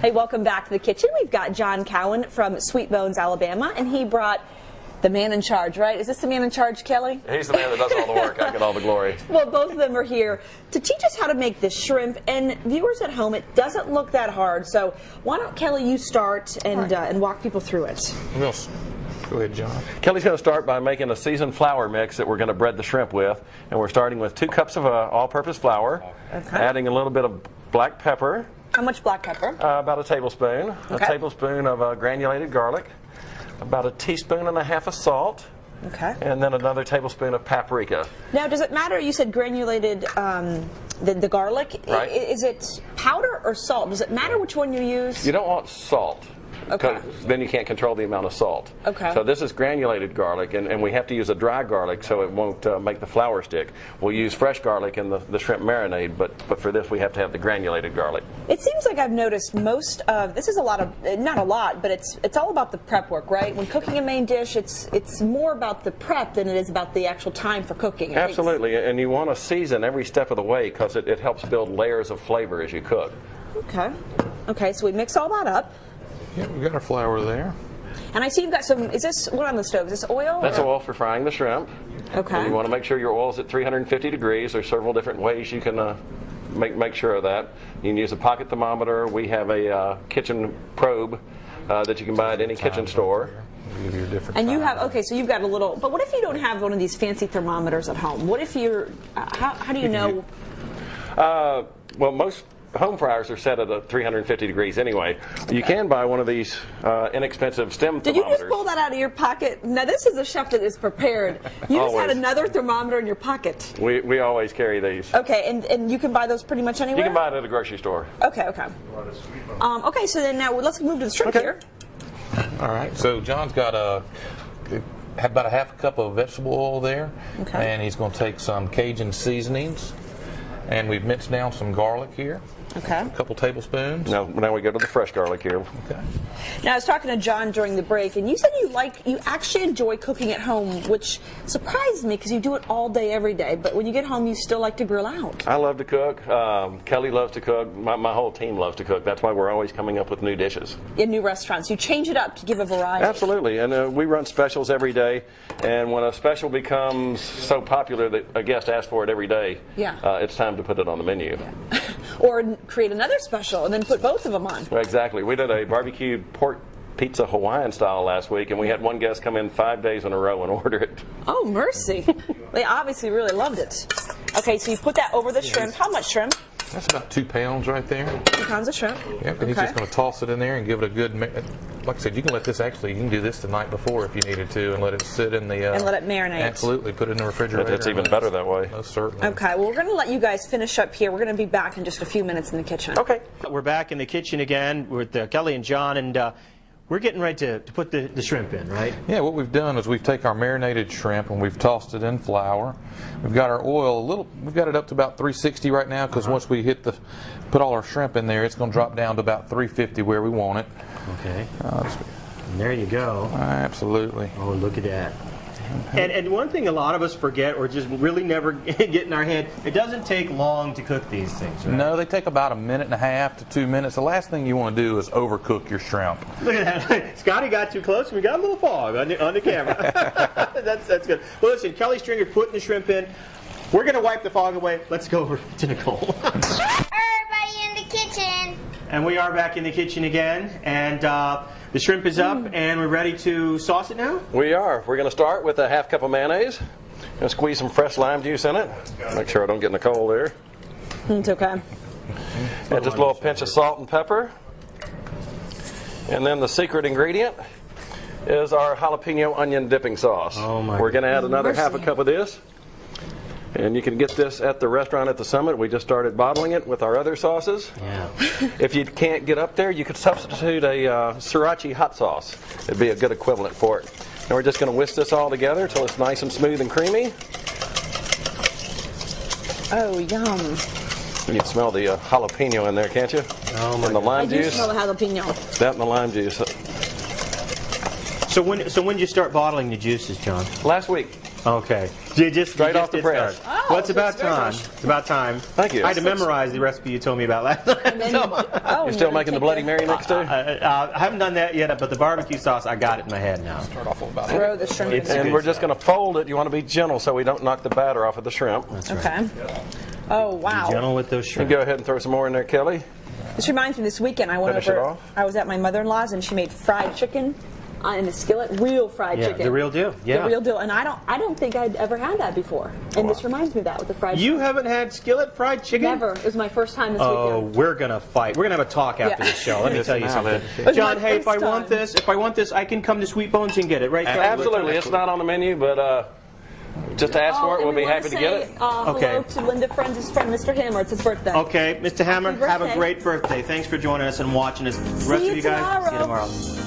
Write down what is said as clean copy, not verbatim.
Hey, welcome back to the kitchen. We've got John Cowan from Sweet Bones, Alabama, and he brought the man in charge, right? Is this the man in charge, Kelly? He's the man that does all the work. I get all the glory. Well, both of them are here to teach us how to make this shrimp. And viewers at home, it doesn't look that hard. So why don't, Kelly, you start and walk people through it. Yes. Go ahead, John. Kelly's going to start by making a seasoned flour mix that we're going to bread the shrimp with. And we're starting with 2 cups of all-purpose flour, adding a little bit of black pepper. How much black pepper? About a tablespoon. A tablespoon of granulated garlic. About a teaspoon and a half of salt. Okay. And then another tablespoon of paprika. Now, does it matter? You said granulated the garlic. Right. Is it powder or salt? Does it matter which one you use? You don't want salt. Okay. Then you can't control the amount of salt. Okay. So this is granulated garlic, and we have to use a dry garlic so it won't make the flour stick. We'll use fresh garlic in the shrimp marinade, but for this we have to have the granulated garlic. It seems like I've noticed most of this is a lot of, not a lot, but it's all about the prep work, right? When cooking a main dish, it's more about the prep than it is about the actual time for cooking. Absolutely, and you want to season every step of the way because it helps build layers of flavor as you cook. Okay. Okay, so we mix all that up. Yeah, we've got our flour there. And I see you've got some, is this, what on the stove? Is this oil? That's oil for frying the shrimp. Okay. And you want to make sure your oil's at 350 degrees. There's several different ways you can make sure of that. You can use a pocket thermometer. We have a kitchen probe that you can buy at any kitchen store. And you have, okay, so you've got a little, but what if you don't have one of these fancy thermometers at home? What if you're, how do you know? Well, most home fryers are set at 350 degrees anyway. You can buy one of these inexpensive STEM Did thermometers. you just pull that out of your pocket? Now this is a chef that is prepared. You just had another thermometer in your pocket. We always carry these. Okay, and you can buy those pretty much anywhere? You can buy it at a grocery store. Okay, okay. Okay, so then now let's move to the shrimp here. All right, so John's got about a half a cup of vegetable oil there, and he's going to take some Cajun seasonings, and we've minced down some garlic here. Okay. A couple tablespoons. Now we go to the fresh garlic here. Okay. Now I was talking to John during the break, and you said you actually enjoy cooking at home, which surprised me because you do it all day, every day. But when you get home, you still like to grill out. I love to cook. Kelly loves to cook. My whole team loves to cook. That's why we're always coming up with new dishes. In new restaurants, you change it up to give a variety. Absolutely, and we run specials every day. And when a special becomes so popular that a guest asks for it every day, it's time to put it on the menu. Yeah. Or create another special and then put both of them on. Exactly. We did a barbecued pork pizza Hawaiian style last week, and we had one guest come in 5 days in a row and order it. Oh, mercy. They obviously really loved it. Okay, so you put that over the shrimp. How much shrimp? That's about 2 pounds right there. 2 pounds of shrimp. Yep, and he's just going to toss it in there and give it a good like I said, you can let this you can do this the night before if you needed to and let it sit in the... and let it marinate. Absolutely, put it in the refrigerator. It's even better that way. Most certainly. Okay, well, we're going to let you guys finish up here. We're going to be back in just a few minutes in the kitchen. Okay. We're back in the kitchen again with Kelly and John, and we're getting ready to put the shrimp in, right? Yeah, what we've done is we've taken our marinated shrimp and we've tossed it in flour. We've got our oil we've got it up to about 360 right now because once we put all our shrimp in there, it's going to drop down to about 350 where we want it. Okay. And there you go. Absolutely. Oh, look at that. And one thing a lot of us forget or just really never get in our head, it doesn't take long to cook these things, right? No, they take about 1.5 to 2 minutes. The last thing you want to do is overcook your shrimp. Look at that. Scotty got too close and we got a little fog on the camera. That's good. Well, listen, Kelly Stringer putting the shrimp in. We're going to wipe the fog away. Let's go over to Nicole. Everybody in the kitchen. And we are back in the kitchen again. And the shrimp is up, and we're ready to sauce it now? We are. We're going to start with a half cup of mayonnaise. Going to squeeze some fresh lime juice in it. Make sure I don't get Nicole there. It's okay. And just a little pinch of salt and pepper. And then the secret ingredient is our jalapeno onion dipping sauce. Oh my We're going to add another half a cup of this. And you can get this at the restaurant at the Summit. We just started bottling it with our other sauces. Yeah. If you can't get up there, you could substitute a sriracha hot sauce. It'd be a good equivalent for it. And we're just going to whisk this all together until it's nice and smooth and creamy. Oh, yum. You can smell the jalapeno in there, can't you? Oh my and the lime I do juice. smell the jalapeno. That and the lime juice. So when did you start bottling the juices, John? Last week. Okay. You just Straight you off just the did press. start. Oh, well, it's so about it's very time. fresh. It's about time. Thank you. I had to memorize the recipe you told me about last night. And then So, You're still making the Bloody Mary mix too? I haven't done that yet, but the barbecue sauce, I got it in my head now. Start off with about Throw the shrimp It's in. And good we're just going to fold it. You want to be gentle so we don't knock the batter off of the shrimp. Okay. Oh, wow. Gentle with those You shrimp. go ahead and throw some more in there, Kelly. This reminds me, this weekend I went Finish it over, off. I was at my mother-in-law's and she made fried chicken in a skillet, real fried Yeah, chicken. the real deal. Yeah. The real deal. And I don't think I'd ever had that before. And this reminds me of that with the fried You chicken. haven't had skillet fried chicken? Never. It was my first time this Oh, weekend. we're gonna fight. We're gonna have a talk after Yeah. the show. Let me tell you Now something. then. John, my hey, if I first want time. this, I can come to Sweet Bones and get it, right? Kelly? Absolutely. It's not on the menu, but just ask for it. and We'll we be wanna happy to get it. say, hello Okay. to Linda Friends' friend, Mr. Hammer. It's his birthday. Okay, Mr. Hammer, Happy have a birthday. great birthday. Thanks for joining us and watching us. The rest you of you guys, see you tomorrow. tomorrow.